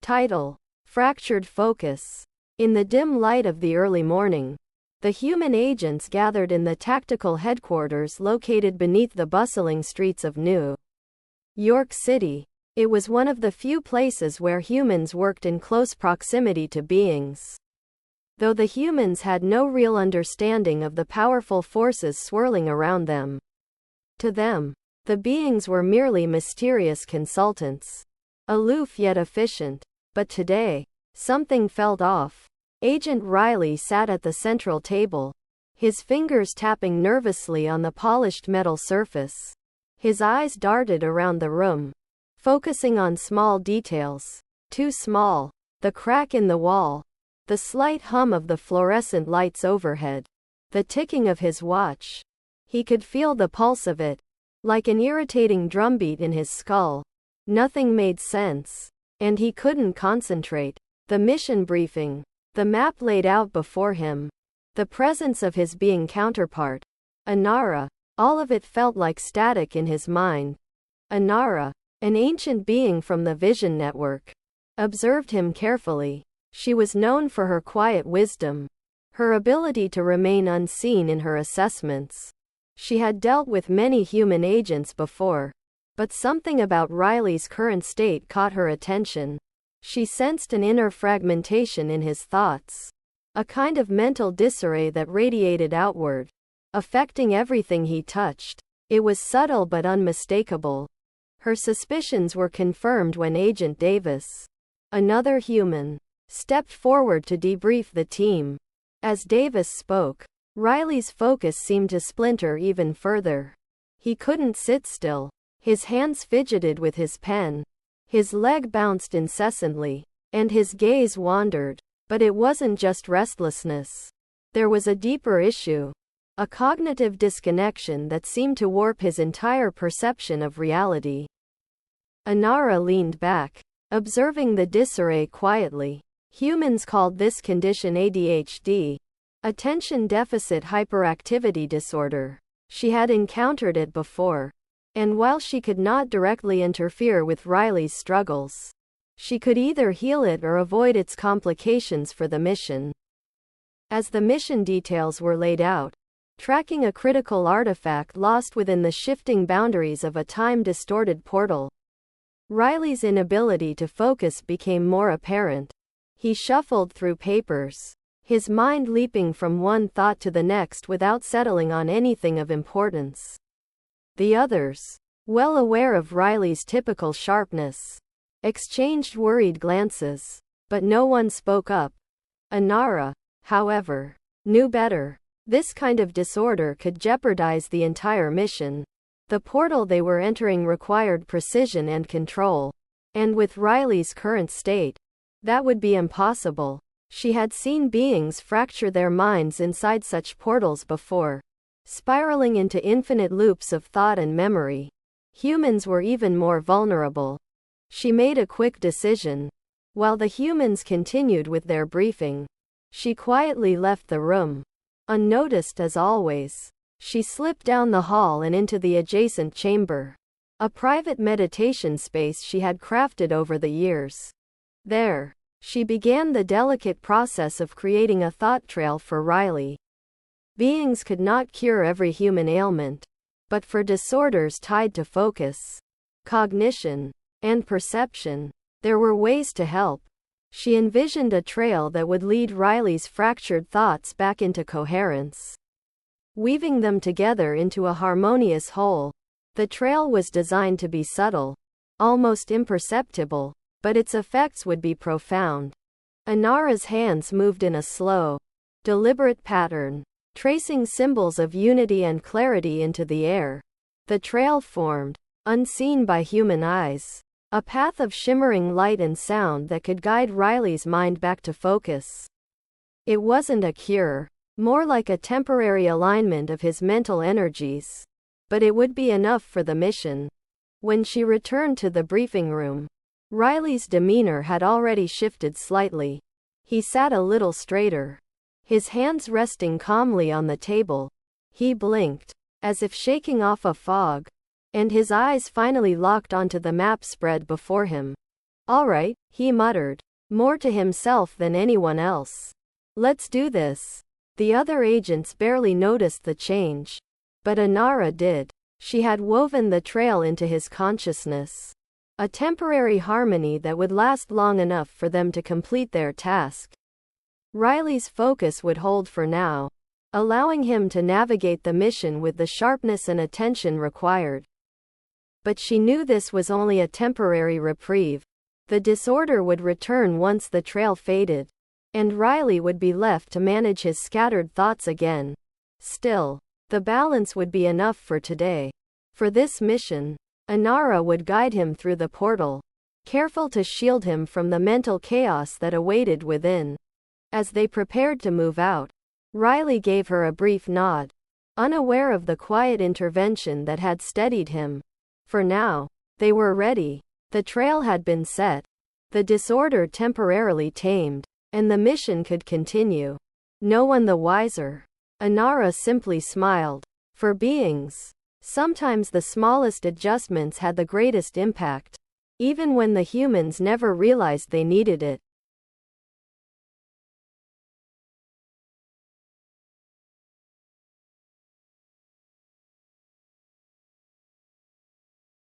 Title: Fractured Focus. In the dim light of the early morning, the human agents gathered in the tactical headquarters located beneath the bustling streets of New York City. It was one of the few places where humans worked in close proximity to beings. Though the humans had no real understanding of the powerful forces swirling around them. To them, the beings were merely mysterious consultants. Aloof yet efficient. But today, something felt off. Agent Riley sat at the central table, his fingers tapping nervously on the polished metal surface. His eyes darted around the room, focusing on small details. Too small. The crack in the wall, the slight hum of the fluorescent lights overhead, the ticking of his watch. He could feel the pulse of it, like an irritating drumbeat in his skull. Nothing made sense, and he couldn't concentrate. The mission briefing, the map laid out before him, the presence of his being counterpart, Inara, all of it felt like static in his mind. Inara, an ancient being from the Vision Network, observed him carefully. She was known for her quiet wisdom, her ability to remain unseen in her assessments. She had dealt with many human agents before, but something about Riley's current state caught her attention. She sensed an inner fragmentation in his thoughts, a kind of mental disarray that radiated outward, affecting everything he touched. It was subtle but unmistakable. Her suspicions were confirmed when Agent Davis, another human, stepped forward to debrief the team. As Davis spoke, Riley's focus seemed to splinter even further. He couldn't sit still. His hands fidgeted with his pen. His leg bounced incessantly, and his gaze wandered. But it wasn't just restlessness. There was a deeper issue, a cognitive disconnection that seemed to warp his entire perception of reality. Inara leaned back, observing the disarray quietly. Humans called this condition ADHD, attention deficit hyperactivity disorder. She had encountered it before, and while she could not directly interfere with Riley's struggles, she could either heal it or avoid its complications for the mission. As the mission details were laid out, tracking a critical artifact lost within the shifting boundaries of a time-distorted portal, Riley's inability to focus became more apparent. He shuffled through papers, his mind leaping from one thought to the next without settling on anything of importance. The others, well aware of Riley's typical sharpness, exchanged worried glances, but no one spoke up. Inara, however, knew better. This kind of disorder could jeopardize the entire mission. The portal they were entering required precision and control, and with Riley's current state, that would be impossible. She had seen beings fracture their minds inside such portals before, spiraling into infinite loops of thought and memory. Humans were even more vulnerable. She made a quick decision. While the humans continued with their briefing, she quietly left the room. Unnoticed as always, she slipped down the hall and into the adjacent chamber, a private meditation space she had crafted over the years. There, she began the delicate process of creating a thought trail for Riley. Beings could not cure every human ailment, but for disorders tied to focus, cognition, and perception, there were ways to help. She envisioned a trail that would lead Riley's fractured thoughts back into coherence, weaving them together into a harmonious whole. The trail was designed to be subtle, almost imperceptible, but its effects would be profound. Inara's hands moved in a slow, deliberate pattern, tracing symbols of unity and clarity into the air. The trail formed, unseen by human eyes, a path of shimmering light and sound that could guide Riley's mind back to focus. It wasn't a cure, more like a temporary alignment of his mental energies, but it would be enough for the mission. When she returned to the briefing room, Riley's demeanor had already shifted slightly. He sat a little straighter, his hands resting calmly on the table. He blinked, as if shaking off a fog, and his eyes finally locked onto the map spread before him. All right, he muttered, more to himself than anyone else. Let's do this. The other agents barely noticed the change. But Inara did. She had woven the trail into his consciousness. A temporary harmony that would last long enough for them to complete their task. Riley's focus would hold for now, allowing him to navigate the mission with the sharpness and attention required. But she knew this was only a temporary reprieve. The disorder would return once the trail faded, and Riley would be left to manage his scattered thoughts again. Still, the balance would be enough for today. For this mission, Inara would guide him through the portal, careful to shield him from the mental chaos that awaited within. As they prepared to move out, Riley gave her a brief nod, unaware of the quiet intervention that had steadied him. For now, they were ready. The trail had been set, the disorder temporarily tamed, and the mission could continue. No one the wiser. Inara simply smiled. For beings, sometimes the smallest adjustments had the greatest impact, even when the humans never realized they needed it.